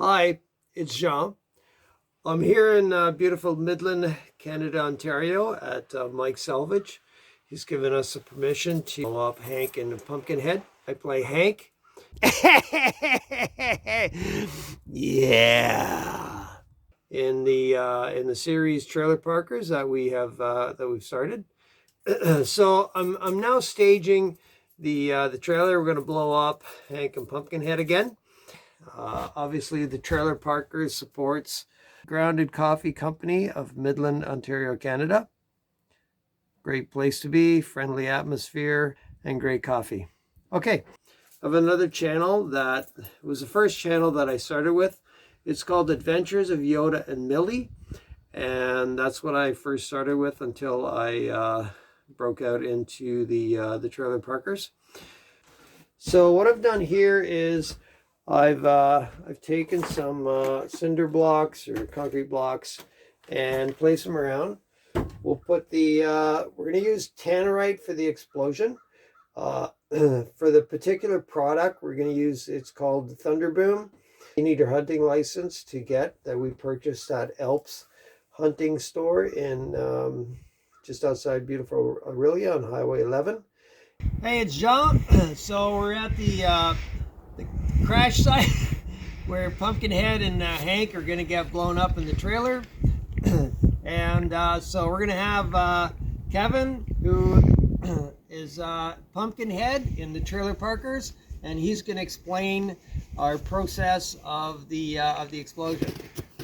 Hi, it's Jean. I'm here in beautiful Midland, Canada, Ontario at Mike Salvage. He's given us a permission to blow up Hank and the Pumpkinhead. I play Hank. Yeah. In the series Trailer Parkers that we've started. So I'm now staging the trailer. We're going to blow up Hank and Pumpkinhead again. Obviously, the Trailer Parkers supports Grounded Coffee Company of Midland, Ontario, Canada. Great place to be, friendly atmosphere, and great coffee. Okay, I have another channel that was the first channel that I started with. It's called Adventures of Yoda and Millie, and that's what I first started with until I broke out into the Trailer Parkers. So what I've done here is I've taken some cinder blocks or concrete blocks and placed them around. We'll put we're going to use Tannerite for the explosion. For the particular product we're going to use, it's called Thunder Boom. You need your hunting license to get that. We purchased at Elps Hunting Store in just outside beautiful Aurelia on Highway 11. Hey, it's John. So we're at the crash site where Pumpkinhead and Hank are going to get blown up in the trailer. And so we're going to have Kevin, who is Pumpkinhead in the Trailer Parkers, and he's going to explain our process of the explosion.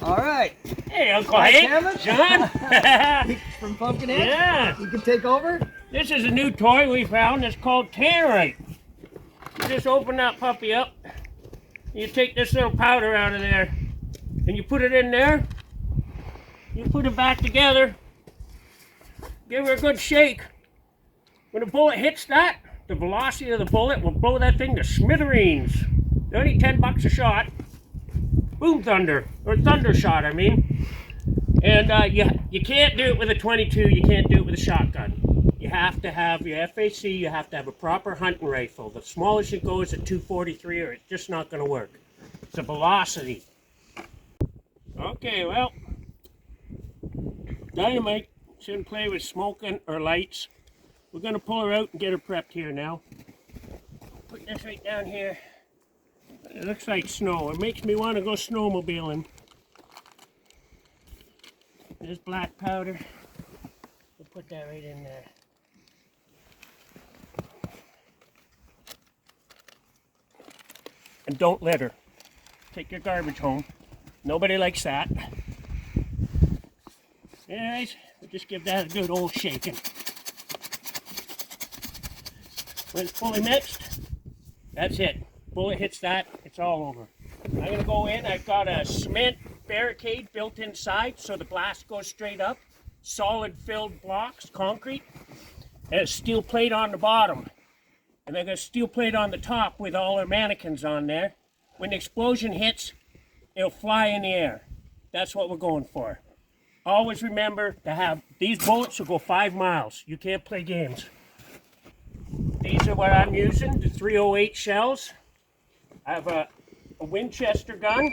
All right. Hey, Uncle Hank. Kevin. John. From Pumpkinhead. Yeah. You can take over. This is a new toy we found. It's called Tannerite. You just open that puppy up. You take this little powder out of there, and you put it in there. You put it back together. Give her a good shake. When the bullet hits that, the velocity of the bullet will blow that thing to smithereens. They're only $10 a shot. Boom thunder, or thunder shot, I mean. And you can't do it with a 22. You can't do it with a shotgun. You have to have your FAC. You have to have a proper hunting rifle. The smallest it goes at 243, or it's just not going to work. It's a velocity. Okay, well, dynamite shouldn't play with smoking or lights. We're going to pull her out and get her prepped here now. Put this right down here. It looks like snow. It makes me want to go snowmobiling. There's black powder. We'll put that right in there. And don't litter. Take your garbage home. Nobody likes that. Anyways, we'll just give that a good old shaking. When it's fully mixed, that's it. Bullet hits that, it's all over. I'm going to go in. I've got a cement barricade built inside so the blast goes straight up. Solid filled blocks, concrete, and a steel plate on the bottom. And then a steel plate on the top with all our mannequins on there. When the explosion hits, it'll fly in the air. That's what we're going for. Always remember to have, these bullets will go 5 miles. You can't play games. These are what I'm using, the 308 shells. I have a Winchester gun.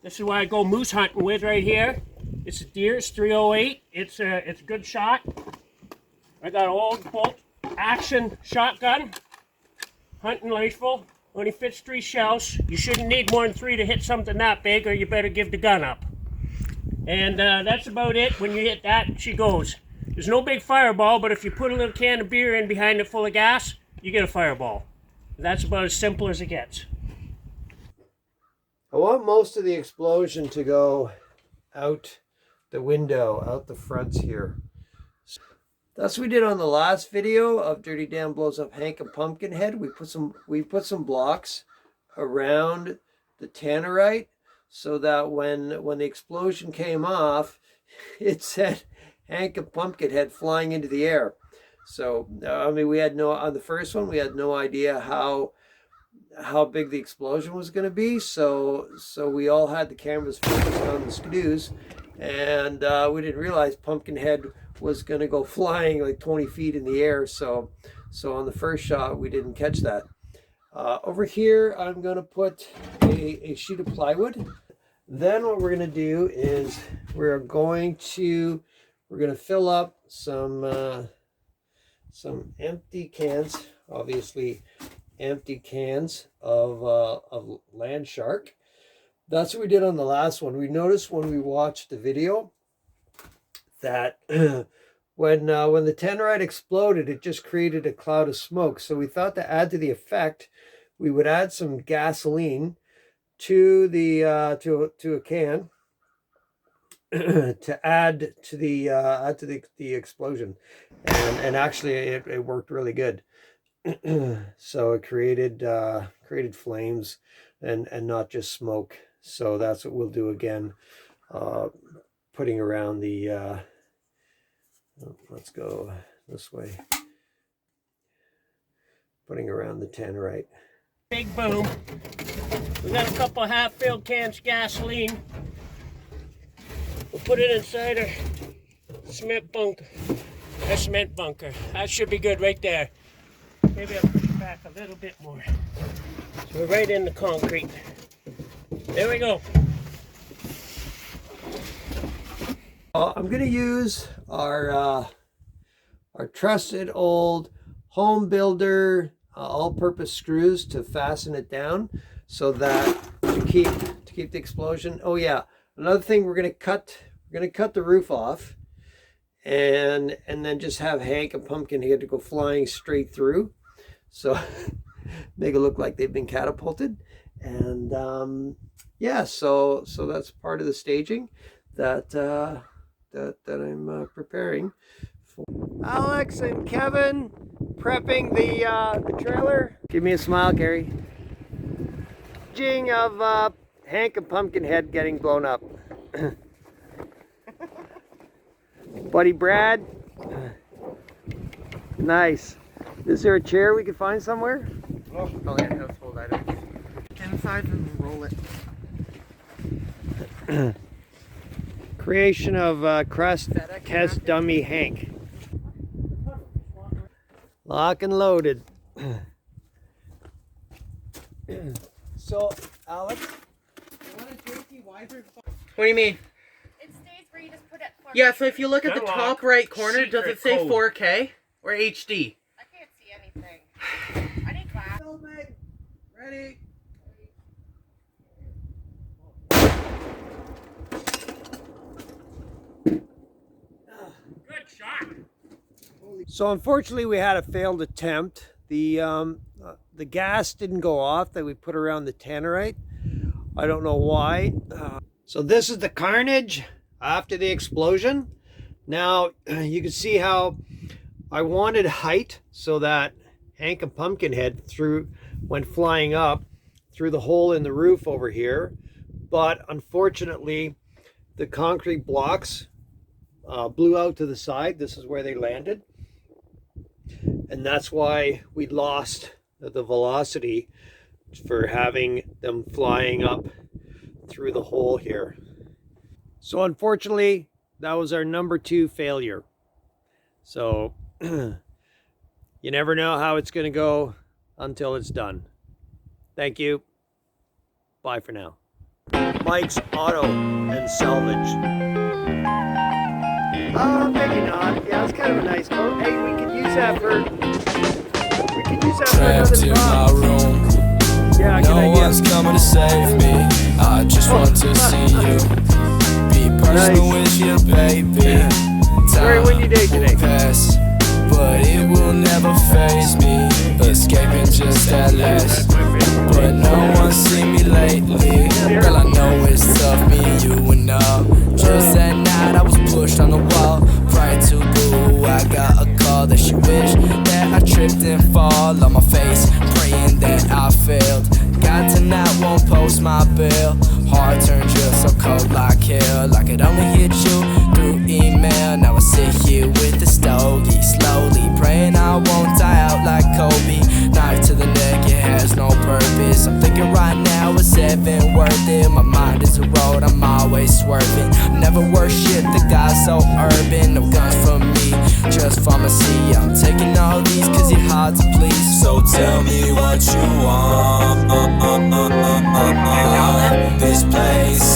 This is what I go moose hunting with right here. It's a Deer's 308. It's a good shot. I got an old bolt action shotgun, hunting rifle. Only fits 3 shells. You shouldn't need more than 3 to hit something that big, or you better give the gun up. And that's about it. When you hit that, she goes. There's no big fireball, but if you put a little can of beer in behind it full of gas, you get a fireball. That's about as simple as it gets. I want most of the explosion to go out the window, out the fronts here. That's what we did on the last video of Dirty Dan Blows Up Hank and Pumpkinhead. We put some blocks around the Tannerite so that when the explosion came off, it said Hank and Pumpkinhead flying into the air. So I mean, on the first one we had no idea how big the explosion was going to be. So we all had the cameras focused on the skidoos, and we didn't realize Pumpkinhead was going to go flying like 20 feet in the air. So on the first shot we didn't catch that. Over here, I'm going to put a sheet of plywood. Then what we're going to do is we're going to fill up some empty cans, obviously empty cans of land shark. That's what we did on the last one. We noticed when we watched the video that when the Tannerite exploded, it just created a cloud of smoke. So we thought to add to the effect, we would add some gasoline to the to a can to add to the explosion, and actually it worked really good. So it created flames and not just smoke. So that's what we'll do again, putting around the let's go this way, putting around the Tannerite. Big boom. We got a couple half-filled cans of gasoline. We'll put it inside our cement bunker. A cement bunker. That should be good right there. Maybe I'll push it back a little bit more. So we're right in the concrete. There we go. I'm going to use our trusted old home builder all-purpose screws to fasten it down, so that to keep the explosion. Oh yeah, another thing, we're going to cut the roof off, and then just have Hank and Pumpkinhead to go flying straight through, so make it look like they've been catapulted. And yeah, so that's part of the staging that I'm preparing for. Alex and Kevin prepping the trailer. Give me a smile, Gary. Staging of Hank and Pumpkinhead getting blown up. Buddy Brad. Nice. Is there a chair we could find somewhere? Oh yeah, household items. Inside and roll it. Creation of crust test dummy Hank. Lock and loaded. So, Alex, what do you mean? It stays where you just put it. Yeah, so if you look at the Unlock. top right corner, does it say Secret 4K or HD? I can't see anything. I need glass. ready? Good shot. So unfortunately, we had a failed attempt. The gas didn't go off that we put around the Tannerite. I don't know why. So this is the carnage after the explosion. Now you can see how I wanted height so that Hank and Pumpkinhead went flying up through the hole in the roof over here, but unfortunately the concrete blocks blew out to the side. This is where they landed, and that's why we lost the velocity for having them flying up through the hole here. So unfortunately, that was our number 2 failure. So you never know how it's going to go until it's done. Thank you. Bye for now. Mike's Auto and Salvage. Maybe not. Yeah, it's kind of a nice coat. Hey, we could use that for Trapped in my room. Yeah, good No idea. one's coming to save me. I just want to see you. Be personal with you, baby. Very windy day today. Pass, but it will never faze me. Escaping just at last. But no one's seen me lately. Girl, I know it's tough, me and you and all. Just that night I was pushed on the wall. Prior to boo, I got a call that she wished that I tripped and fall on my face, praying that I failed. God tonight won't post my bill. Heart turned just so cold like hell, like it only hit you through through email. Now I sit here with the stogie, slowly praying I won't die out like Kobe. Knife to the neck, it has no purpose. I'm thinking right now it's heaven worth it. My mind is a road, I'm always swerving. Never worship the God so urban. No guns for me, just pharmacy. I'm taking all these cause you're hard to please. So tell me what you want. This place